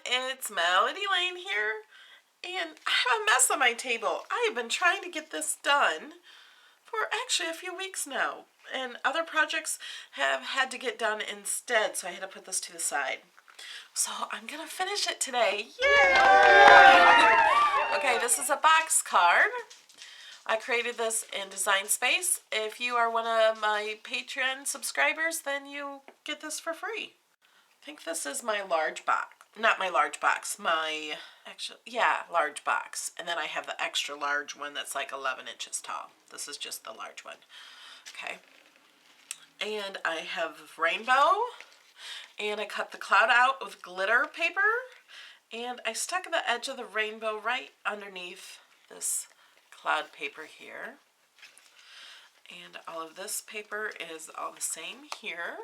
it's Melody Lane here, and I have a mess on my table. I have been trying to get this done for actually a few weeks now, and other projects have had to get done instead, so I had to put this to the side. So I'm gonna finish it today. Yay! Okay, this is a box card. I created this in Design Space. If you are one of my Patreon subscribers, then you get this for free. I think this is my large box. Not my large box, my, actually, yeah, large box. And then I have the extra large one that's like 11 inches tall. This is just the large one. Okay. And I have rainbow. And I cut the cloud out with glitter paper. And I stuck the edge of the rainbow right underneath this cloud paper here. And all of this paper is all the same here.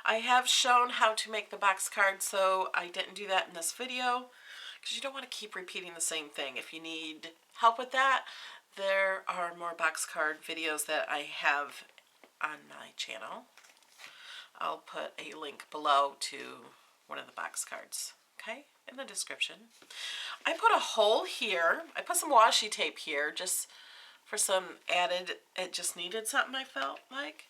I have shown how to make the box card, so I didn't do that in this video because you don't want to keep repeating the same thing. If you need help with that, there are more box card videos that I have on my channel. I'll put a link below to one of the box cards, okay, in the description. I put a hole here. I put some washi tape here just for some added, it just needed something, I felt like.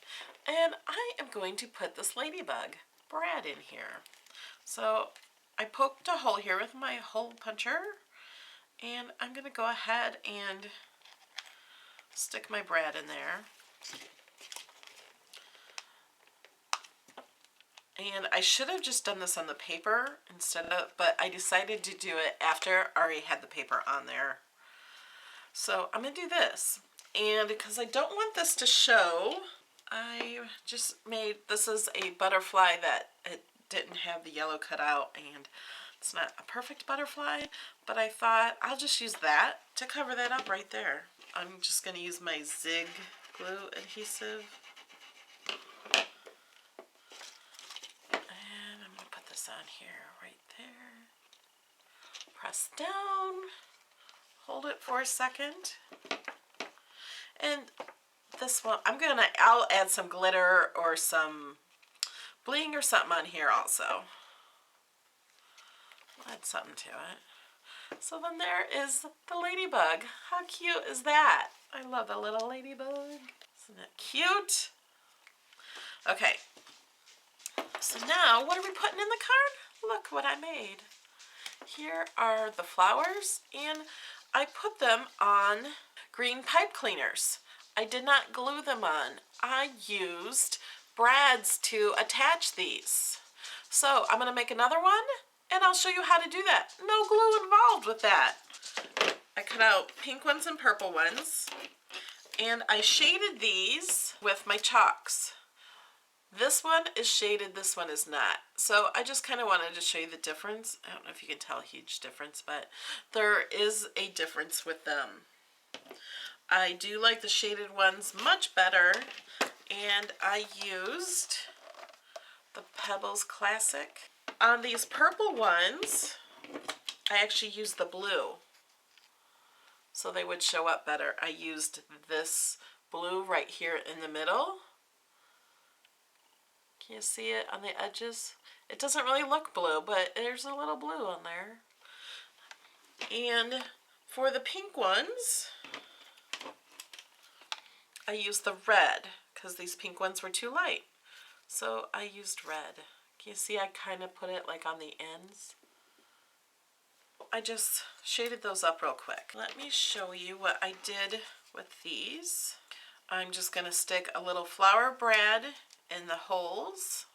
And I am going to put this ladybug brad in here. So I poked a hole here with my hole puncher, and I'm going to go ahead and stick my brad in there. And I should have just done this on the paper instead of, but I decided to do it after I already had the paper on there. So I'm going to do this. And because I don't want this to show, I just made, this is a butterfly that it didn't have the yellow cut out, and it's not a perfect butterfly, but I thought I'll just use that to cover that up right there. I'm just going to use my Zig glue adhesive. On here, right there. Press down, hold it for a second, and this one, I'll add some glitter or some bling or something on here also. I'll add something to it. So then there is the ladybug. How cute is that? I love a little ladybug. Isn't it cute? Okay. So now, what are we putting in the card? Look what I made. Here are the flowers, and I put them on green pipe cleaners. I did not glue them on. I used brads to attach these. So I'm going to make another one, and I'll show you how to do that. No glue involved with that. I cut out pink ones and purple ones, and I shaded these with my chalks. This one is shaded, this one is not. So I just kind of wanted to show you the difference. I don't know if you can tell a huge difference, but there is a difference with them. I do like the shaded ones much better, and I used the Pebbles Classic. On these purple ones, I actually used the blue, so they would show up better. I used this blue right here in the middle. Can you see it on the edges? It doesn't really look blue, but there's a little blue on there. And for the pink ones, I used the red because these pink ones were too light. So I used red. Can you see I kind of put it like on the ends? I just shaded those up real quick. Let me show you what I did with these. I'm just going to stick a little flower brad in the holes.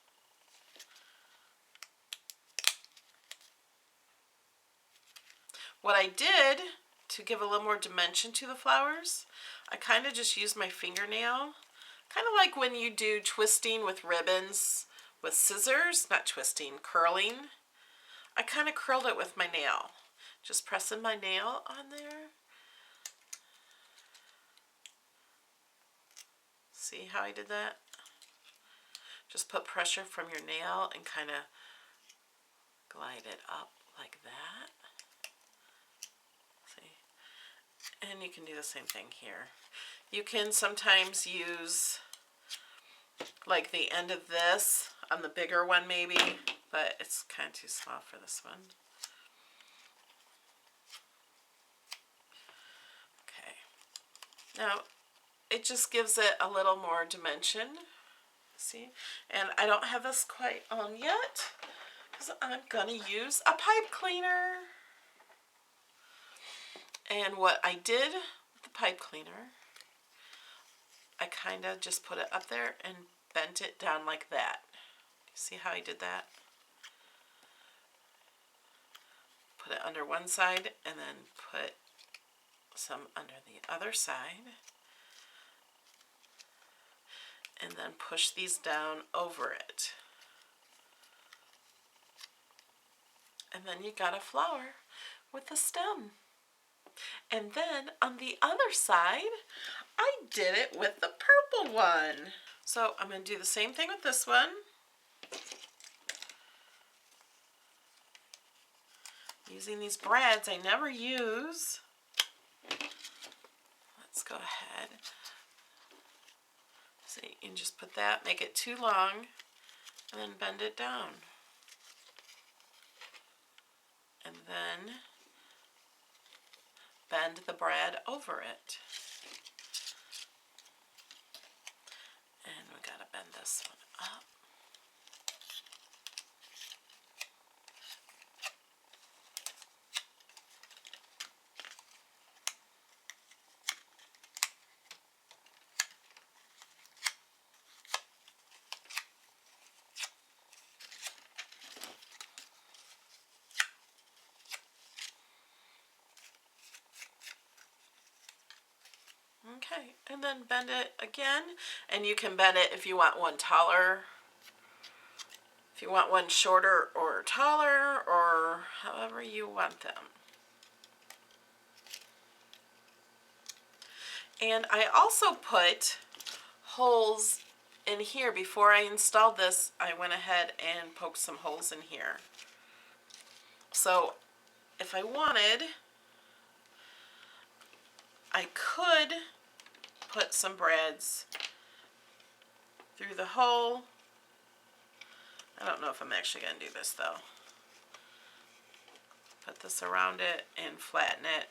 What I did to give a little more dimension to the flowers, I kind of just used my fingernail, kind of like when you do twisting with ribbons with scissors, not twisting, curling. I kind of curled it with my nail, just pressing my nail on there. See how I did that? Just put pressure from your nail and kind of glide it up like that. See? And you can do the same thing here. You can sometimes use like the end of this on the bigger one maybe, but it's kind of too small for this one. Okay. Now, it just gives it a little more dimension. See? And I don't have this quite on yet because I'm going to use a pipe cleaner. And what I did with the pipe cleaner, I kind of just put it up there and bent it down like that. See how I did that? Put it under one side and then put some under the other side. And then push these down over it. And then you got a flower with a stem. And then on the other side, I did it with the purple one. So I'm going to do the same thing with this one. Using these brads I never use. Let's go ahead. So you can just put that, make it too long, and then bend it down. And then bend the brad over it. And we gotta bend this one up. Okay, and then bend it again, and you can bend it if you want one taller, if you want one shorter or taller, or however you want them. And I also put holes in here. Before I installed this, I went ahead and poked some holes in here. So if I wanted, I could put some brads through the hole. I don't know if I'm actually going to do this though. Put this around it and flatten it,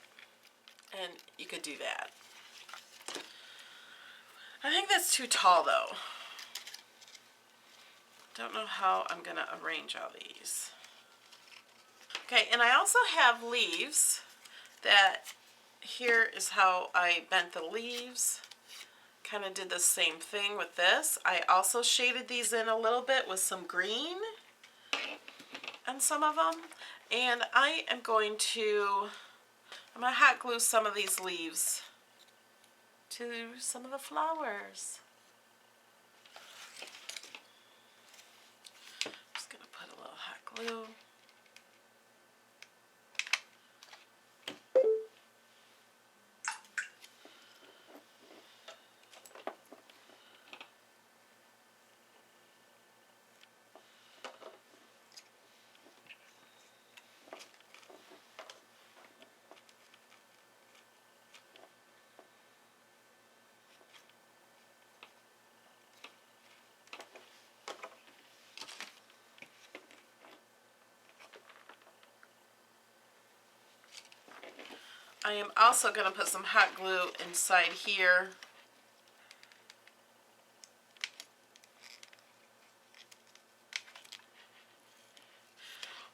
and you could do that. I think that's too tall though. Don't know how I'm going to arrange all these. Okay, and I also have leaves that, here is how I bent the leaves. Kind of did the same thing with this. I also shaded these in a little bit with some green on some of them. And I am going to hot glue some of these leaves to some of the flowers. Just going to put a little hot glue. I am also going to put some hot glue inside here.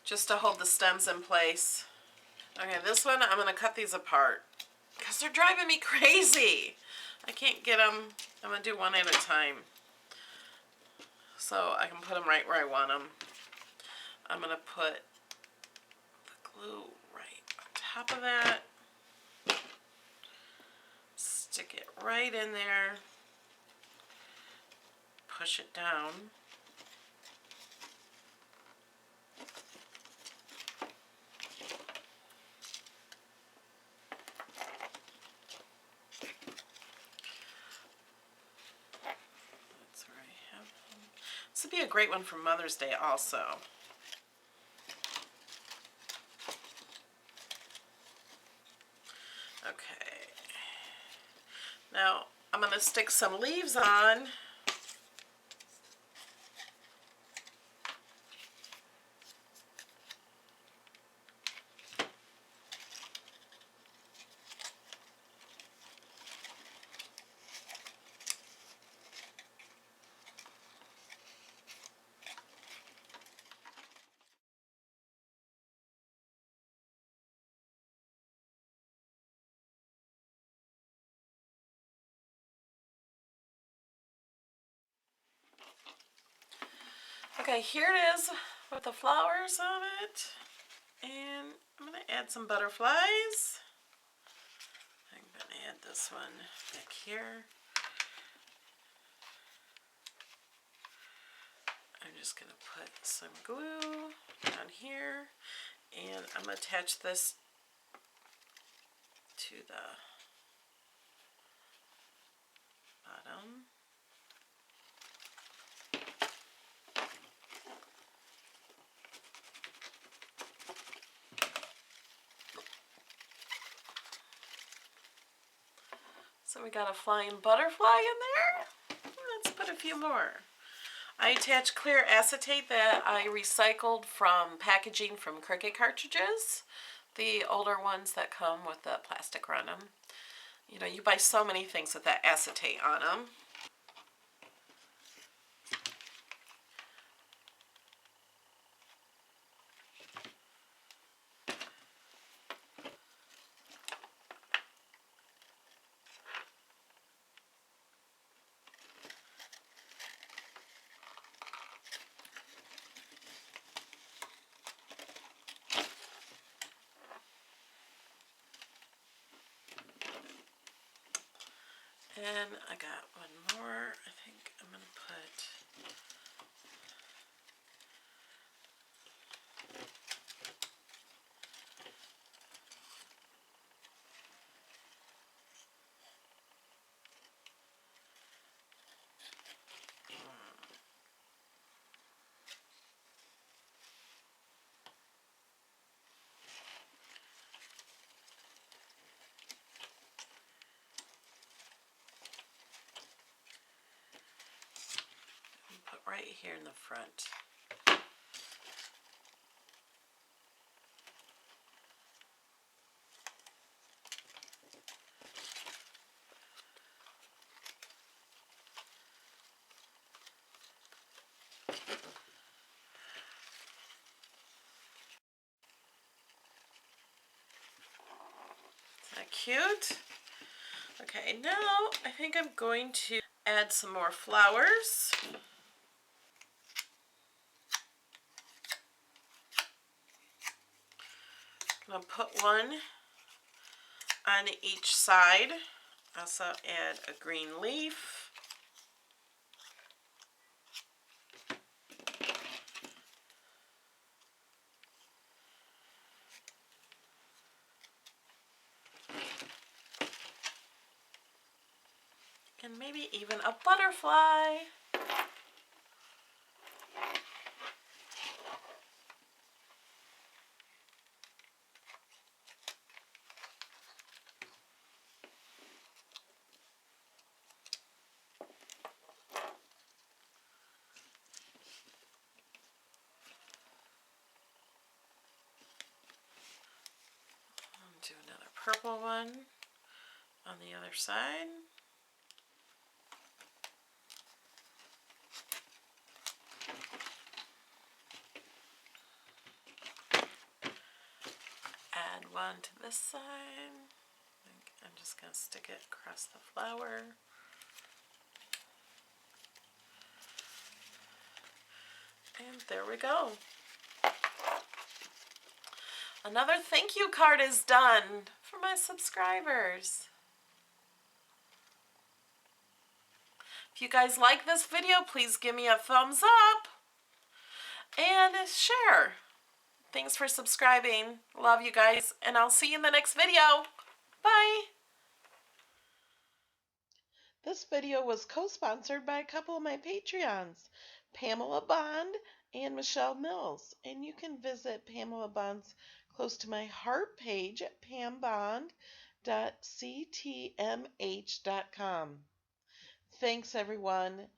Just to hold the stems in place. Okay, this one I'm going to cut these apart because they're driving me crazy. I can't get them. I'm going to do one at a time so I can put them right where I want them. I'm going to put the glue right on top of that. Stick it right in there. Push it down. That's where I have them. This would be a great one for Mother's Day also. Okay. Now I'm going to stick some leaves on. Okay, here it is with the flowers on it. And I'm going to add some butterflies. I'm going to add this one back here. I'm just going to put some glue down here. And I'm going to attach this to the bottom. So we got a flying butterfly in there. Let's put a few more. I attached clear acetate that I recycled from packaging from Cricut cartridges. The older ones that come with the plastic on them. You know, you buy so many things with that acetate on them. And I got one more. I think I'm going to put right here in the front. Isn't that cute? Okay, now I think I'm going to add some more flowers. I'm going to put one on each side. Also add a green leaf. And maybe even a butterfly. Do another purple one on the other side. Add one to this side. I'm just going to stick it across the flower. And there we go. Another thank you card is done for my subscribers. If you guys like this video, please give me a thumbs up and share. Thanks for subscribing. Love you guys, and I'll see you in the next video. Bye. This video was co-sponsored by a couple of my Patreons, Pamela Bond and Michelle Mills. And you can visit Pamela Bond's Close to My Heart page at pambond.ctmh.com. Thanks, everyone.